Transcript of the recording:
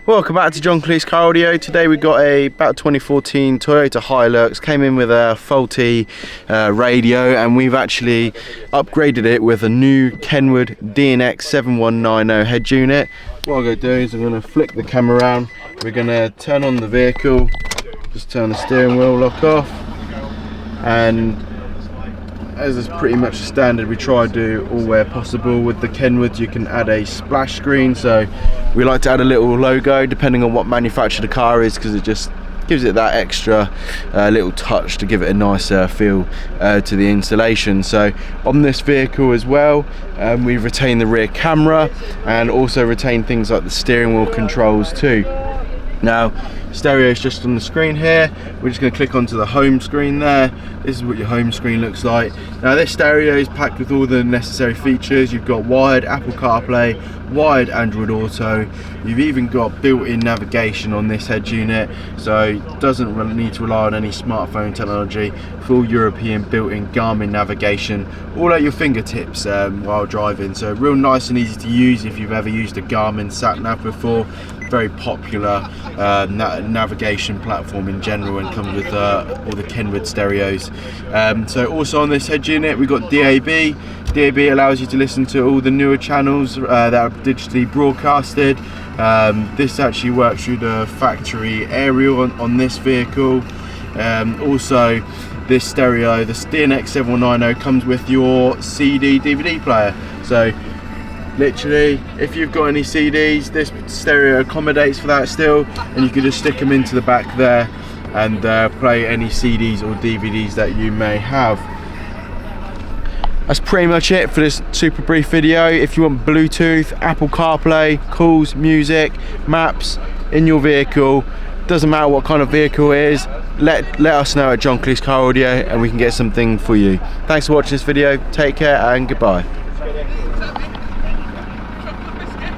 Welcome back to John Kleis Car Audio. Today we got about 2014 Toyota Hilux. Came in with a faulty radio, and we've actually upgraded it with a new KENWOOD DNX7190 head unit. What I'm going to do is I'm going to flick the camera around. We're going to turn on the vehicle, just turn the steering wheel lock off, and as is pretty much standard, we try to do all where possible. With the KENWOOD you can add a splash screen, so we like to add a little logo depending on what manufacturer the car is, because it just gives it that extra little touch to give it a nicer feel to the installation. So on this vehicle as well, we've retained the rear camera and also retained things like the steering wheel controls too. Now, stereo is just on the screen here. We're just going to click onto the home screen there. This is what your home screen looks like. Now, this stereo is packed with all the necessary features. You've got wired Apple CarPlay, wired Android Auto. You've even got built-in navigation on this head unit, so it doesn't really need to rely on any smartphone technology. Full European built-in Garmin navigation, all at your fingertips while driving. So real nice and easy to use if you've ever used a Garmin sat nav before. Very popular navigation platform in general, and comes with all the KENWOOD stereos. So also on this head unit we've got DAB. DAB allows you to listen to all the newer channels that are digitally broadcasted. This actually works through the factory aerial on this vehicle. Also, this stereo, the DNX7190, comes with your CD DVD player. So literally, if you've got any CDs, this stereo accommodates for that still, and you can just stick them into the back there and play any CDs or DVDs that you may have. That's pretty much it for this super brief video. If you want Bluetooth, Apple CarPlay, calls, music, maps in your vehicle, doesn't matter what kind of vehicle it is, let us know at John Kleis Car Audio and we can get something for you. Thanks for watching this video. Take care and goodbye.